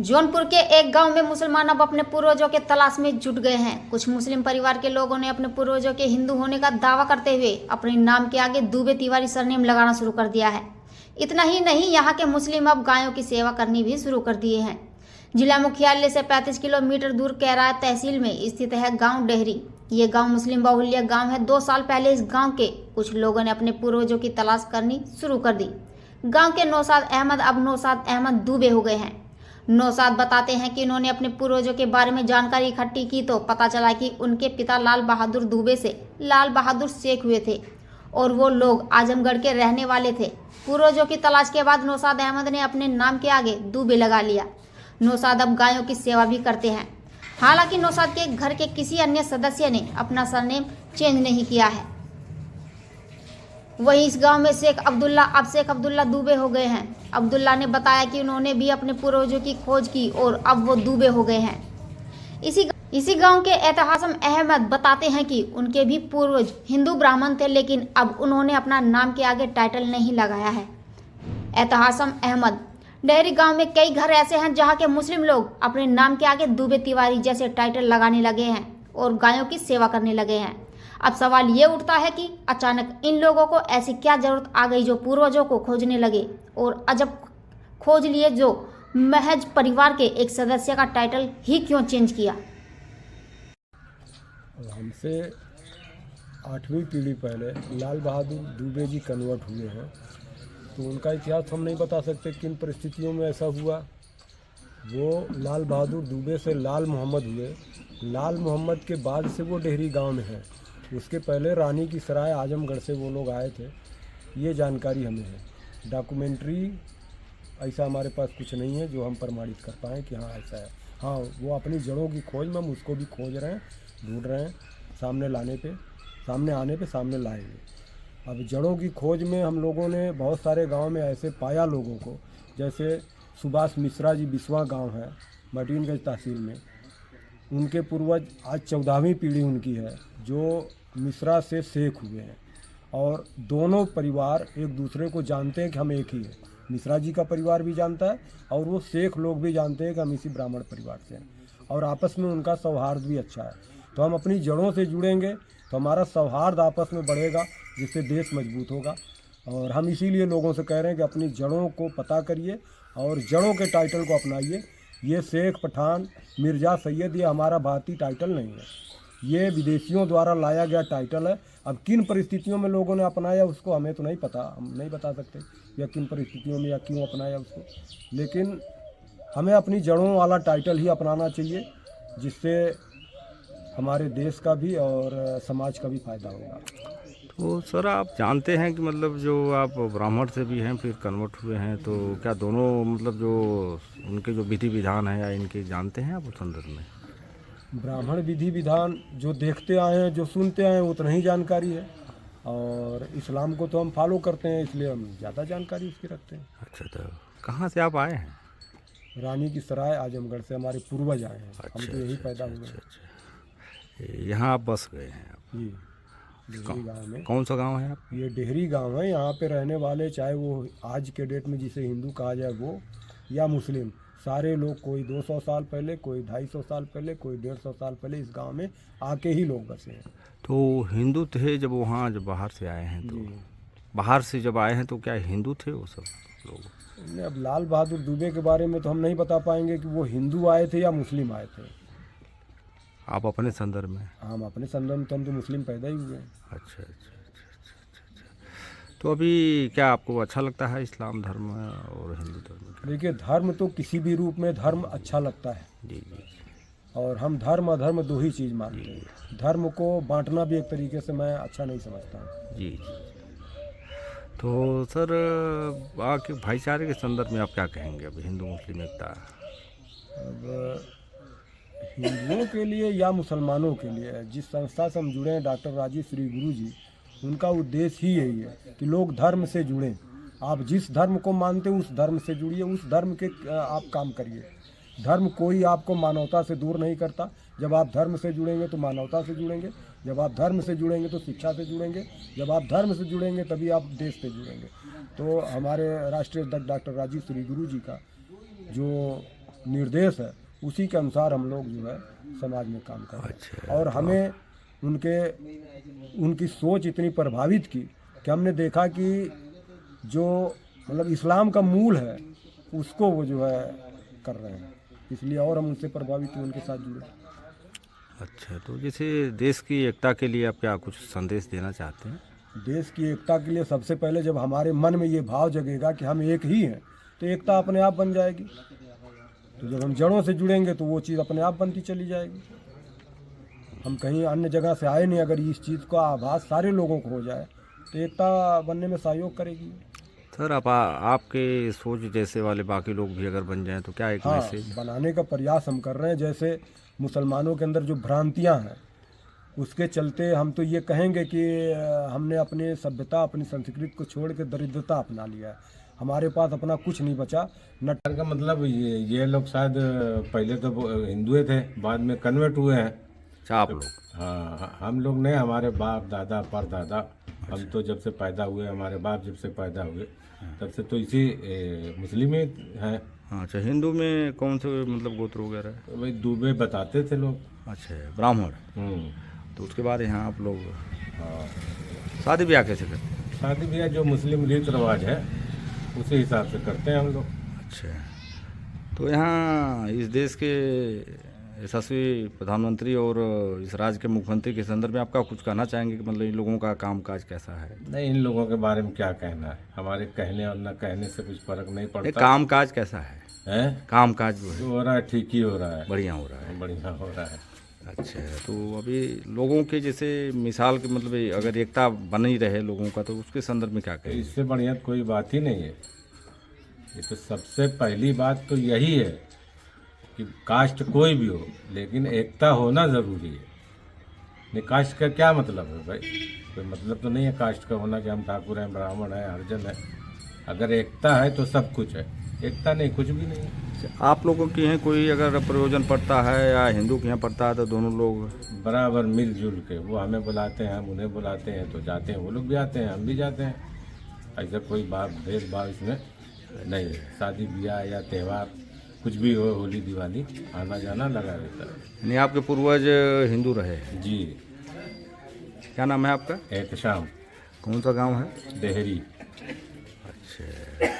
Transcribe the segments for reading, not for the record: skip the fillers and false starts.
जौनपुर के एक गांव में मुसलमान अब अपने पूर्वजों के तलाश में जुट गए हैं। कुछ मुस्लिम परिवार के लोगों ने अपने पूर्वजों के हिंदू होने का दावा करते हुए अपने नाम के आगे दुबे तिवारी सरनेम लगाना शुरू कर दिया है। इतना ही नहीं, यहाँ के मुस्लिम अब गायों की सेवा करनी भी शुरू कर दिए हैं। जिला मुख्यालय से 35 किलोमीटर दूर कैराय तहसील में स्थित है गाँव डेहरी। ये गाँव मुस्लिम बाहुल्य गाँव है। 2 साल पहले इस गाँव के कुछ लोगों ने अपने पूर्वजों की तलाश करनी शुरू कर दी। गाँव के नौशाद अहमद अब नौशाद अहमद दुबे हो गए हैं। नौशाद बताते हैं कि उन्होंने अपने पूर्वजों के बारे में जानकारी इकट्ठी की तो पता चला कि उनके पिता लाल बहादुर दुबे से लाल बहादुर शेख हुए थे और वो लोग आजमगढ़ के रहने वाले थे। पूर्वजों की तलाश के बाद नौशाद अहमद ने अपने नाम के आगे दुबे लगा लिया। नौशाद अब गायों की सेवा भी करते हैं। हालांकि नौशाद के घर के किसी अन्य सदस्य ने अपना सरनेम चेंज नहीं किया है। वहीं इस गांव में शेख अब्दुल्ला दुबे हो गए हैं। अब्दुल्ला ने बताया कि उन्होंने भी अपने पूर्वजों की खोज की और अब वो दुबे हो गए हैं। इसी गांव के एहतहासम अहमद बताते हैं कि उनके भी पूर्वज हिंदू ब्राह्मण थे, लेकिन अब उन्होंने अपना नाम के आगे टाइटल नहीं लगाया है। एहतहासम अहमद, डेहरी गांव में कई घर ऐसे हैं जहां के मुस्लिम लोग अपने नाम के आगे दुबे तिवारी जैसे टाइटल लगाने लगे हैं और गायों की सेवा करने लगे हैं। अब सवाल ये उठता है कि अचानक इन लोगों को ऐसी क्या जरूरत आ गई जो पूर्वजों को खोजने लगे और अजब खोज लिए जो महज परिवार के एक सदस्य का टाइटल ही क्यों चेंज किया। हमसे 8वीं पीढ़ी पहले लाल बहादुर दुबे जी कन्वर्ट हुए हैं, तो उनका इतिहास हम नहीं बता सकते किन परिस्थितियों में ऐसा हुआ। वो लाल बहादुर दुबे से लाल मोहम्मद हुए। लाल मोहम्मद के बाद से वो डेहरी गांव में है। उसके पहले रानी की सराय आजमगढ़ से वो लोग आए थे, ये जानकारी हमें है। डॉक्यूमेंट्री ऐसा हमारे पास कुछ नहीं है जो हम प्रमाणित कर पाएँ कि हाँ ऐसा है। हाँ, वो अपनी जड़ों की खोज में हम उसको भी खोज रहे हैं, ढूंढ रहे हैं। सामने आने पे सामने लाएंगे। अब जड़ों की खोज में हम लोगों ने बहुत सारे गांव में ऐसे पाया लोगों को, जैसे सुभाष मिश्रा जी बिस्वा गांव है मटीनगंज तहसील में। उनके पूर्वज आज 14वीं पीढ़ी उनकी है जो मिश्रा से शेख हुए हैं और दोनों परिवार एक दूसरे को जानते हैं कि हम एक ही हैं। मिश्रा जी का परिवार भी जानता है और वो शेख लोग भी जानते हैं कि हम इसी ब्राह्मण परिवार से हैं और आपस में उनका सौहार्द भी अच्छा है। तो हम अपनी जड़ों से जुड़ेंगे तो हमारा सौहार्द आपस में बढ़ेगा, जिससे देश मजबूत होगा। और हम इसीलिए लोगों से कह रहे हैं कि अपनी जड़ों को पता करिए और जड़ों के टाइटल को अपनाइए। ये शेख, पठान, मिर्ज़ा, सैयद ये हमारा भारतीय टाइटल नहीं है, ये विदेशियों द्वारा लाया गया टाइटल है। अब किन परिस्थितियों में लोगों ने अपनाया उसको हमें तो नहीं पता, हम नहीं बता सकते या किन परिस्थितियों में या क्यों अपनाया उसको, लेकिन हमें अपनी जड़ों वाला टाइटल ही अपनाना चाहिए, जिससे हमारे देश का भी और समाज का भी फायदा होगा। तो सर, आप जानते हैं कि मतलब जो आप ब्राह्मण से भी हैं फिर कन्वर्ट हुए हैं, तो क्या दोनों मतलब जो उनके जो विधि विधान है या इनके जानते हैं आप उस संदर्भ में? ब्राह्मण विधि विधान जो देखते आए हैं, जो सुनते आए हैं, उतना ही जानकारी है। और इस्लाम को तो हम फॉलो करते हैं, इसलिए हम ज़्यादा जानकारी उसकी रखते हैं। अच्छा, तो कहाँ से आप आए हैं? रानी की सराय आजमगढ़ से हमारे पूर्वज आए हैं। अच्छा, हम तो यही पैदा हुए हैं। अच्छा। यहाँ आप बस गए हैं आप? जी, डेहरी गाँव में। कौन सा गांव है आप? ये डेहरी गांव है। यहाँ पे रहने वाले, चाहे वो आज के डेट में जिसे हिंदू कहा जाए वो, या मुस्लिम, सारे लोग, कोई 200 साल पहले, कोई 250 साल पहले, कोई 150 साल पहले इस गांव में आके ही लोग बसे हैं। तो हिंदू थे जब वहाँ, जब बाहर से आए हैं तो बाहर से जब आए हैं तो क्या हिंदू थे वो सब लोग? अब लाल बहादुर दुबे के बारे में तो हम नहीं बता पाएंगे कि वो हिंदू आए थे या मुस्लिम आए थे। आप अपने संदर्भ में? हम अपने संदर्भ में तो हम तो मुस्लिम पैदा ही हुए हैं। अच्छा अच्छा अच्छा अच्छा अच्छा। तो अभी क्या आपको अच्छा लगता है इस्लाम धर्म और हिंदू धर्म? देखिए, धर्म तो किसी भी रूप में धर्म अच्छा लगता है। जी जी। और हम धर्म अधर्म दो ही चीज़ मानते हैं। धर्म को बांटना भी एक तरीके से मैं अच्छा नहीं समझता हूँ। जी। तो सर, बाकी भाईचारे के संदर्भ में आप क्या कहेंगे अभी हिंदू मुस्लिम एकता? अब हिंदुओं के लिए या मुसलमानों के लिए जिस संस्था से हम जुड़े हैं, डॉक्टर राजीव श्री गुरु जी, उनका उद्देश्य ही यही है कि लोग धर्म से जुड़ें। आप जिस धर्म को मानते हैं उस धर्म से जुड़िए, उस धर्म के आप काम करिए। धर्म कोई आपको मानवता से दूर नहीं करता। जब आप धर्म से जुड़ेंगे तो मानवता से जुड़ेंगे, जब आप धर्म से जुड़ेंगे तो शिक्षा से जुड़ेंगे, जब आप धर्म से जुड़ेंगे तभी आप देश से जुड़ेंगे। तो हमारे राष्ट्रीय अध्यक्ष डॉक्टर राजीव श्री गुरु जी का जो निर्देश है उसी के अनुसार हम लोग जो है समाज में काम कर रहे हैं। अच्छा। और हमें उनकी सोच इतनी प्रभावित की कि हमने देखा कि जो मतलब इस्लाम का मूल है उसको वो जो है कर रहे हैं, इसलिए और हम उनसे प्रभावित हुए, उनके साथ जुड़े। अच्छा, तो जैसे देश की एकता के लिए आप क्या कुछ संदेश देना चाहते हैं? देश की एकता के लिए सबसे पहले जब हमारे मन में ये भाव जगेगा कि हम एक ही हैं तो एकता अपने आप बन जाएगी। तो जब हम जड़ों से जुड़ेंगे तो वो चीज़ अपने आप बनती चली जाएगी। हम कहीं अन्य जगह से आए नहीं, अगर इस चीज़ का आभास सारे लोगों को हो जाए तो एकता बनने में सहयोग करेगी। सर आपके सोच जैसे वाले बाकी लोग भी अगर बन जाएं तो क्या एक हाँ, मैसेज? बनाने का प्रयास हम कर रहे हैं। जैसे मुसलमानों के अंदर जो भ्रांतियां हैं उसके चलते हम तो ये कहेंगे कि हमने अपनी सभ्यता अपनी संस्कृति को छोड़ के दरिद्रता अपना लिया है। हमारे पास अपना कुछ नहीं बचा। न का मतलब ये लोग शायद पहले तो हिंदुए थे, बाद में कन्वर्ट हुए हैं। अच्छा, आप लोग? हाँ, हम लोग नहीं, हमारे बाप दादा परदादा, हम तो जब से पैदा हुए, हमारे बाप जब से पैदा हुए तब से तो इसी मुस्लिम ही हैं। हाँ, अच्छा, हिंदू में कौन से मतलब गोत्र वगैरह है? तो भाई दुबे बताते थे लोग। अच्छा, ब्राह्मण। तो उसके बाद यहाँ आप लोग शादी ब्याह कैसे करते हैं? शादी ब्याह जो मुस्लिम रीत रिवाज है उसी हिसाब से करते हैं हम लोग। अच्छा, तो यहाँ इस देश के यशस्वी प्रधानमंत्री और इस राज्य के मुख्यमंत्री के संदर्भ में आपका कुछ कहना चाहेंगे कि मतलब इन लोगों का कामकाज कैसा है? नहीं, इन लोगों के बारे में क्या कहना है, हमारे कहने और न कहने से कुछ फर्क नहीं नहीं, पड़ता। कामकाज कैसा है? हैं? कामकाज जो है जो हो रहा है ठीक ही हो रहा है, बढ़िया हो रहा है। बढ़िया हो रहा है। अच्छा, तो अभी लोगों के जैसे मिसाल के मतलब अगर एकता बन ही रहे लोगों का तो उसके संदर्भ में क्या तो कहें? इससे बढ़िया कोई बात ही नहीं है। ये तो सबसे पहली बात तो यही है कि कास्ट कोई भी हो लेकिन एकता होना ज़रूरी है। नहीं, कास्ट का क्या मतलब है भाई? कोई मतलब तो नहीं है कास्ट का होना कि हम ठाकुर हैं, ब्राह्मण हैं, हरिजन हैं। अगर एकता है तो सब कुछ है, एकता नहीं कुछ भी नहीं है। आप लोगों के यहाँ कोई अगर प्रयोजन पड़ता है या हिंदू के यहाँ पड़ता है तो दोनों लोग बराबर मिलजुल के, वो हमें बुलाते हैं, हम उन्हें बुलाते हैं तो जाते हैं, वो लोग भी आते हैं, हम भी जाते हैं। ऐसा कोई भेदभाव इसमें नहीं है। शादी ब्याह या त्यौहार कुछ भी हो, होली दिवाली, आना जाना लगा रहता है। यानी आपके पूर्वज हिंदू रहे? जी। क्या नाम है आपका? एहतशाम। कौन सा गांव है? देहरी। अच्छा,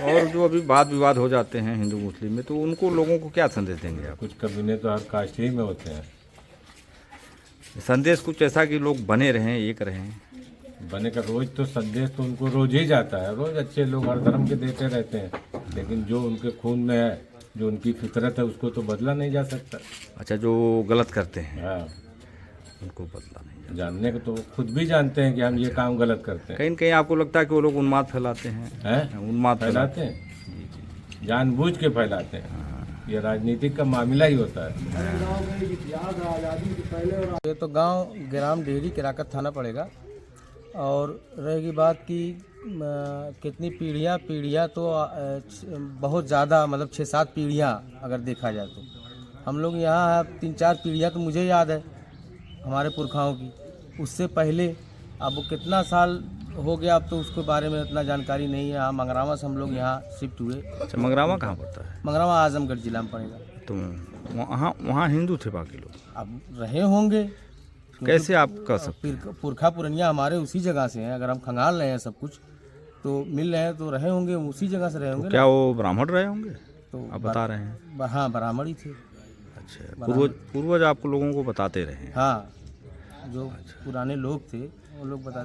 और जो अभी वाद विवाद हो जाते हैं हिंदू मुस्लिम में तो उनको लोगों को क्या संदेश देंगे आप? कुछ कमीने तो हर कास्ट ही में होते हैं। संदेश कुछ ऐसा कि लोग बने रहें, एक रहें? बने का रोज तो संदेश तो उनको रोज ही जाता है। रोज अच्छे लोग हर धर्म के देते रहते हैं, लेकिन जो उनके खून में है, जो उनकी फितरत है, उसको तो बदला नहीं जा सकता। अच्छा, जो गलत करते हैं हाँ, उनको बदला नहीं। जानने को तो खुद भी जानते हैं कि हम ये काम गलत करते हैं। कहीं न कहीं आपको लगता है कि वो लोग उन्माद फैलाते हैं? हैं? उन्माद फैलाते हैं, जानबूझ के फैलाते हैं। ये राजनीतिक का मामला ही होता है। ये तो गांव ग्राम डेहरी केराकत थाना पड़ेगा। और रहेगी बात कि कितनी पीढ़ियाँ तो बहुत ज़्यादा, मतलब 6-7 पीढ़ियाँ अगर देखा जाए तो हम लोग यहाँ 3-4 पीढ़ियाँ तो मुझे याद है हमारे पुरखाओं की। उससे पहले अब कितना साल हो गया अब तो उसके बारे में इतना जानकारी नहीं है। यहाँ मंगरावा से हम लोग यहाँ शिफ्ट हुए। अच्छा, मंगरावा कहाँ पड़ता है? मंगरावा आजमगढ़ जिला में पड़ेगा। तो वहाँ हिंदू थे बाकी लोग? अब रहे होंगे। कैसे आप कह सकते हैं? पुरखा पुरनिया हमारे उसी जगह से हैं। अगर हम खंगाल रहे हैं सब कुछ तो मिल रहे हैं तो रहे होंगे, उसी जगह से रहे होंगे। क्या वो ब्राह्मण रहे होंगे तो आप बता रहे हैं? हाँ, ब्राह्मण ही थे। अच्छा, पूर्वज आप रहे हैं? लोगों को बताते रहे हैं? हाँ, जो पुराने लोग थे वो लोग बता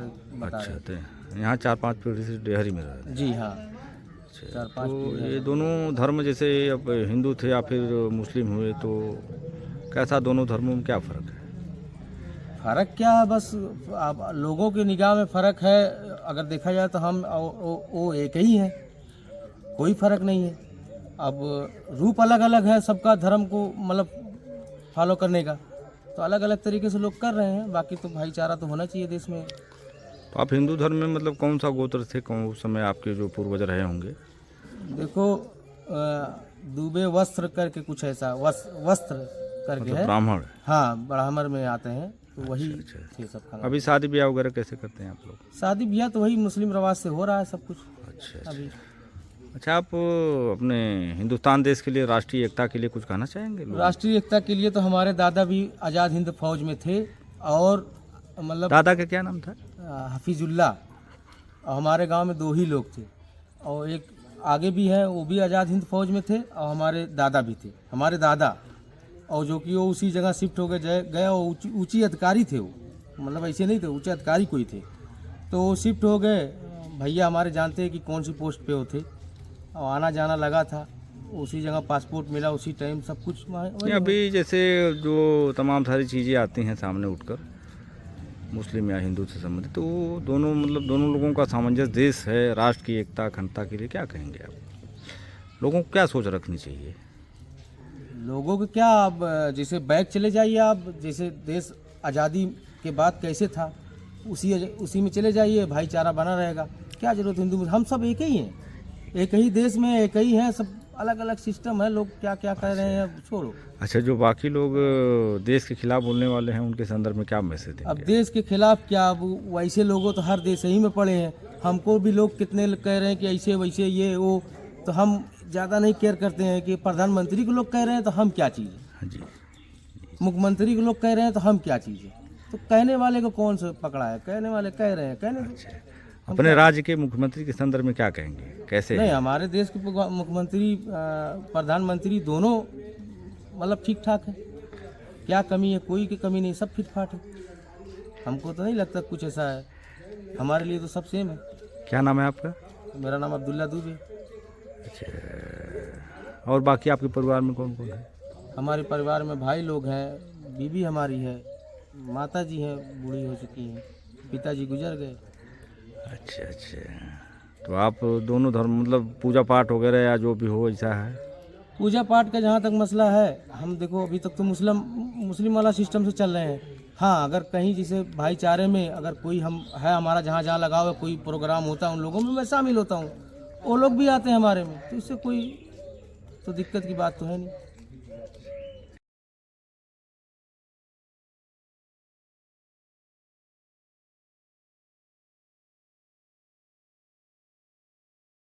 अच्छा, रहे तो यहाँ 4-5 पीढ़ी से डेहरी में रहे? जी हाँ, अच्छा, 4-5 तो ये दोनों धर्म जैसे अब हिंदू थे या फिर मुस्लिम हुए तो कैसा दोनों धर्मों में क्या फ़र्क है? फ़र्क क्या है, बस अब लोगों की निगाह में फ़र्क है। अगर देखा जाए तो हम वो एक ही हैं, कोई फ़र्क नहीं है। अब रूप अलग अलग है सबका, धर्म को मतलब फॉलो करने का, तो अलग अलग तरीके से लोग कर रहे हैं। बाकी तो भाईचारा तो होना चाहिए देश में। तो आप हिंदू धर्म में मतलब कौन सा गोत्र थे, कौन उस समय आपके जो पूर्वज रहे होंगे? देखो दुबे वस्त्र करके कुछ ऐसा वस्त्र करके मतलब है। ब्राह्मण? हाँ, ब्राह्मण में आते हैं तो वही अच्छा। थे सब खाना। अभी शादी ब्याह वगैरह कैसे करते हैं आप लोग? शादी ब्याह तो वही मुस्लिम रिवाज से हो रहा है सब कुछ अच्छा, अभी। अच्छा, आप अपने हिंदुस्तान देश के लिए, राष्ट्रीय एकता के लिए कुछ कहना चाहेंगे लोग? राष्ट्रीय एकता के लिए तो हमारे दादा भी आज़ाद हिंद फौज में थे, और मतलब दादा का क्या नाम था? हफीजुल्ला, और हमारे गांव में 2 ही लोग थे, और एक आगे भी हैं, वो भी आज़ाद हिंद फौज में थे, और हमारे दादा भी थे, हमारे दादा, और जो कि वो उसी जगह शिफ्ट हो गए, वो ऊंची अधिकारी थे, वो मतलब ऐसे नहीं थे, ऊंचे अधिकारी कोई थे, तो वो शिफ्ट हो गए। भैया हमारे जानते हैं कि कौन सी पोस्ट पे वो थे, और आना जाना लगा था, उसी जगह पासपोर्ट मिला, उसी टाइम सब कुछ नहीं, अभी जैसे जो तमाम सारी चीज़ें आती हैं सामने उठकर, मुस्लिम या हिंदू से संबंधित, तो वो दोनों मतलब दोनों लोगों का सामंजस्य देश है, राष्ट्र की एकता अखंडता के लिए क्या कहेंगे आप? लोगों को क्या सोच रखनी चाहिए? लोगों को क्या, अब जैसे बैक चले जाइए आप, जैसे देश आज़ादी के बाद कैसे था उसी में चले जाइए, भाईचारा बना रहेगा। क्या जरूरत हिंदू, हम सब एक ही हैं, एक ही देश में एक ही हैं, सब अलग अलग सिस्टम है, लोग क्या क्या कर रहे हैं छोड़ो। अच्छा, जो बाकी लोग देश के खिलाफ बोलने वाले हैं, उनके संदर्भ में क्या मैसेज देंगे? अब देश के खिलाफ क्या, अब वैसे लोगों तो हर देश ही में पड़े हैं, हमको भी लोग कितने कह रहे हैं कि ऐसे वैसे ये वो, तो हम ज़्यादा नहीं केयर करते हैं कि प्रधानमंत्री को लोग कह रहे हैं तो हम क्या चीज़ है, हाँ जी, मुख्यमंत्री को लोग कह रहे हैं तो हम क्या चीज़ है, तो कहने वाले को कौन सा पकड़ा है, कहने वाले कह रहे हैं, कहने दो। अपने राज्य के मुख्यमंत्री के संदर्भ में क्या कहेंगे, कैसे नहीं, है? हमारे देश के मुख्यमंत्री प्रधानमंत्री दोनों मतलब ठीक ठाक है, क्या कमी है, कोई की कमी नहीं, सब फिट फाट है, हमको तो नहीं लगता कुछ ऐसा है, हमारे लिए तो सब सेम है। क्या नाम है आपका? मेरा नाम अब्दुल्ला दूबे। और बाकी आपके परिवार में कौन कौन है? हमारे परिवार में भाई लोग हैं, बीवी हमारी है, माता जी हैं, बूढ़ी हो चुकी हैं, पिताजी गुजर गए। अच्छा अच्छा, तो आप दोनों धर्म मतलब पूजा पाठ वगैरह या जो भी हो ऐसा है? पूजा पाठ का जहाँ तक मसला है, हम देखो अभी तक तो मुस्लिम वाला सिस्टम से चल रहे हैं। हाँ, अगर कहीं जैसे भाईचारे में अगर कोई हम है, हमारा जहाँ जहाँ लगा हुआ कोई प्रोग्राम होता है, उन लोगों में मैं शामिल होता हूँ, वो लोग भी आते हैं हमारे में, तो इससे कोई तो दिक्कत की बात तो है नहीं।